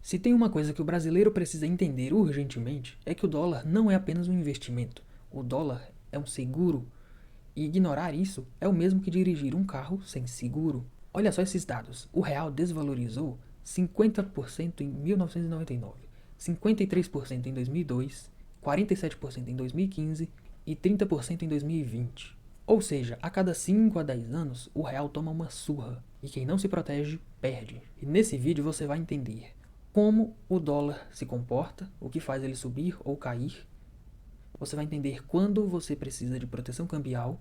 Se tem uma coisa que o brasileiro precisa entender urgentemente, é que o dólar não é apenas um investimento. O dólar é um seguro. E ignorar isso é o mesmo que dirigir um carro sem seguro. Olha só esses dados. O real desvalorizou 50% em 1999, 53% em 2002, 47% em 2015 e 30% em 2020. Ou seja, a cada 5 a 10 anos, o real toma uma surra. E quem não se protege, perde. E nesse vídeo você vai entender como o dólar se comporta, o que faz ele subir ou cair. Você vai entender quando você precisa de proteção cambial,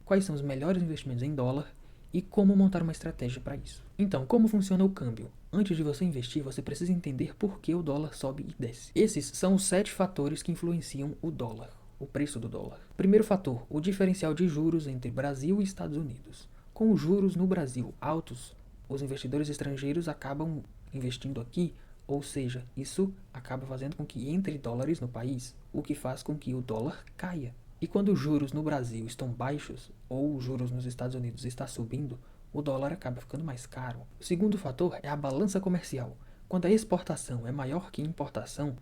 quais são os melhores investimentos em dólar e como montar uma estratégia para isso. Então, como funciona o câmbio? Antes de você investir, você precisa entender por que o dólar sobe e desce. Esses são os 7 fatores que influenciam o dólar, o preço do dólar. Primeiro fator, o diferencial de juros entre Brasil e Estados Unidos. Com os juros no Brasil altos, os investidores estrangeiros acabam investindo aqui, ou seja, isso acaba fazendo com que entre dólares no país, o que faz com que o dólar caia. E quando os juros no Brasil estão baixos, ou os juros nos Estados Unidos está subindo, o dólar acaba ficando mais caro. O segundo fator é a balança comercial. Quando a exportação é maior que a importação,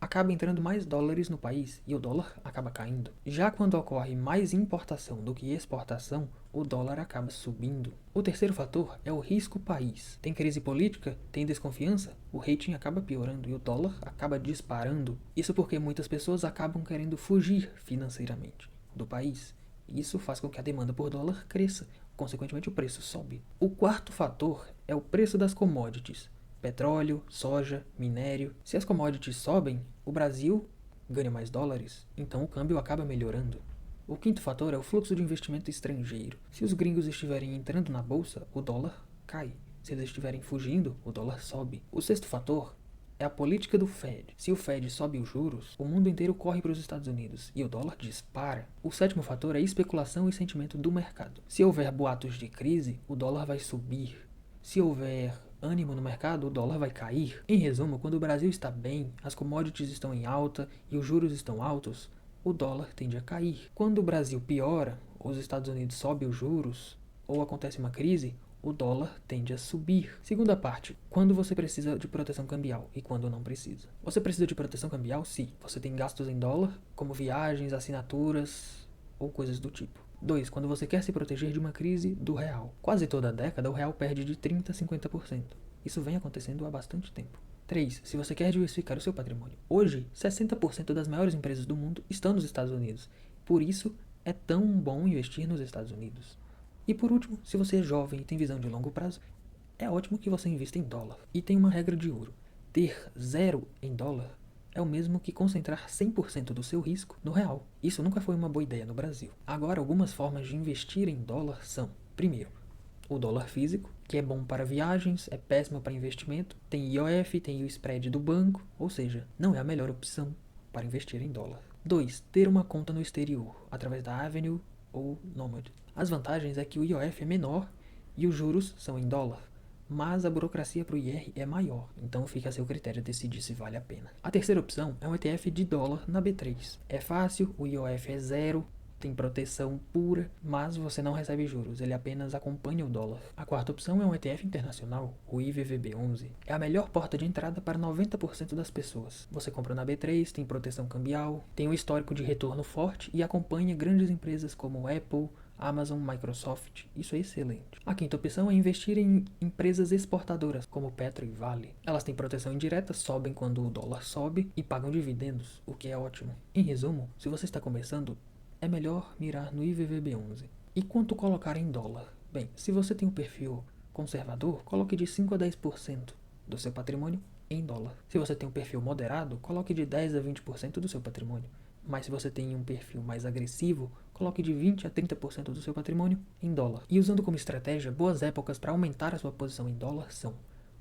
acaba entrando mais dólares no país e o dólar acaba caindo. Já quando ocorre mais importação do que exportação, o dólar acaba subindo. O terceiro fator é o risco país. Tem crise política, tem desconfiança, o rating acaba piorando e o dólar acaba disparando. Isso porque muitas pessoas acabam querendo fugir financeiramente do país. Isso faz com que a demanda por dólar cresça, consequentemente o preço sobe. O quarto fator é o preço das commodities. Petróleo, soja, minério. Se as commodities sobem, o Brasil ganha mais dólares, então o câmbio acaba melhorando. O quinto fator é o fluxo de investimento estrangeiro. Se os gringos estiverem entrando na bolsa, o dólar cai. Se eles estiverem fugindo, o dólar sobe. O sexto fator é a política do Fed. Se o Fed sobe os juros, o mundo inteiro corre para os Estados Unidos e o dólar dispara. O sétimo fator é a especulação e sentimento do mercado. Se houver boatos de crise, o dólar vai subir. Se houver ânimo no mercado, o dólar vai cair. Em resumo, quando o Brasil está bem, as commodities estão em alta e os juros estão altos, o dólar tende a cair. Quando o Brasil piora, os Estados Unidos sobem os juros, ou acontece uma crise, o dólar tende a subir. Segunda parte, quando você precisa de proteção cambial e quando não precisa. Você precisa de proteção cambial se você tem gastos em dólar, como viagens, assinaturas ou coisas do tipo. 2. Quando você quer se proteger de uma crise do real. Quase toda década o real perde de 30% a 50%. Isso vem acontecendo há bastante tempo. 3. Se você quer diversificar o seu patrimônio. Hoje, 60% das maiores empresas do mundo estão nos Estados Unidos. Por isso, é tão bom investir nos Estados Unidos. E por último, se você é jovem e tem visão de longo prazo, é ótimo que você invista em dólar. E tem uma regra de ouro. Ter zero em dólar é o mesmo que concentrar 100% do seu risco no real. Isso nunca foi uma boa ideia no Brasil. Agora, algumas formas de investir em dólar são: primeiro, o dólar físico, que é bom para viagens, é péssimo para investimento, tem IOF, tem o spread do banco, ou seja, não é a melhor opção para investir em dólar. 2. Ter uma conta no exterior, através da Avenue ou Nomad. As vantagens é que o IOF é menor e os juros são em dólar, mas a burocracia para o IR é maior, então fica a seu critério decidir se vale a pena. A terceira opção é um ETF de dólar na B3. É fácil, o IOF é zero, tem proteção pura, mas você não recebe juros, ele apenas acompanha o dólar. A quarta opção é um ETF internacional, o IVVB11. É a melhor porta de entrada para 90% das pessoas. Você compra na B3, tem proteção cambial, tem um histórico de retorno forte e acompanha grandes empresas como Apple, Amazon, Microsoft, isso é excelente. A quinta opção é investir em empresas exportadoras, como Petro e Vale. Elas têm proteção indireta, sobem quando o dólar sobe e pagam dividendos, o que é ótimo. Em resumo, se você está começando, é melhor mirar no IVVB11. E quanto colocar em dólar? Bem, se você tem um perfil conservador, coloque de 5 a 10% do seu patrimônio em dólar. Se você tem um perfil moderado, coloque de 10 a 20% do seu patrimônio. Mas se você tem um perfil mais agressivo, coloque de 20 a 30% do seu patrimônio em dólar. E usando como estratégia, boas épocas para aumentar a sua posição em dólar são: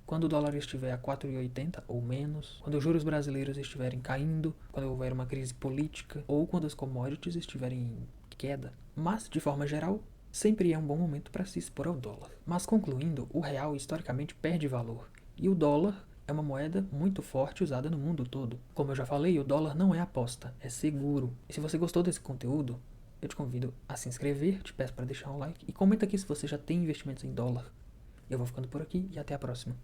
quando o dólar estiver a 4,80 ou menos, quando os juros brasileiros estiverem caindo, quando houver uma crise política ou quando as commodities estiverem em queda. Mas, de forma geral, sempre é um bom momento para se expor ao dólar. Mas concluindo, o real historicamente perde valor e o dólar é uma moeda muito forte usada no mundo todo. Como eu já falei, o dólar não é aposta, é seguro. E se você gostou desse conteúdo, eu te convido a se inscrever, te peço para deixar um like e comenta aqui se você já tem investimentos em dólar. Eu vou ficando por aqui e até a próxima.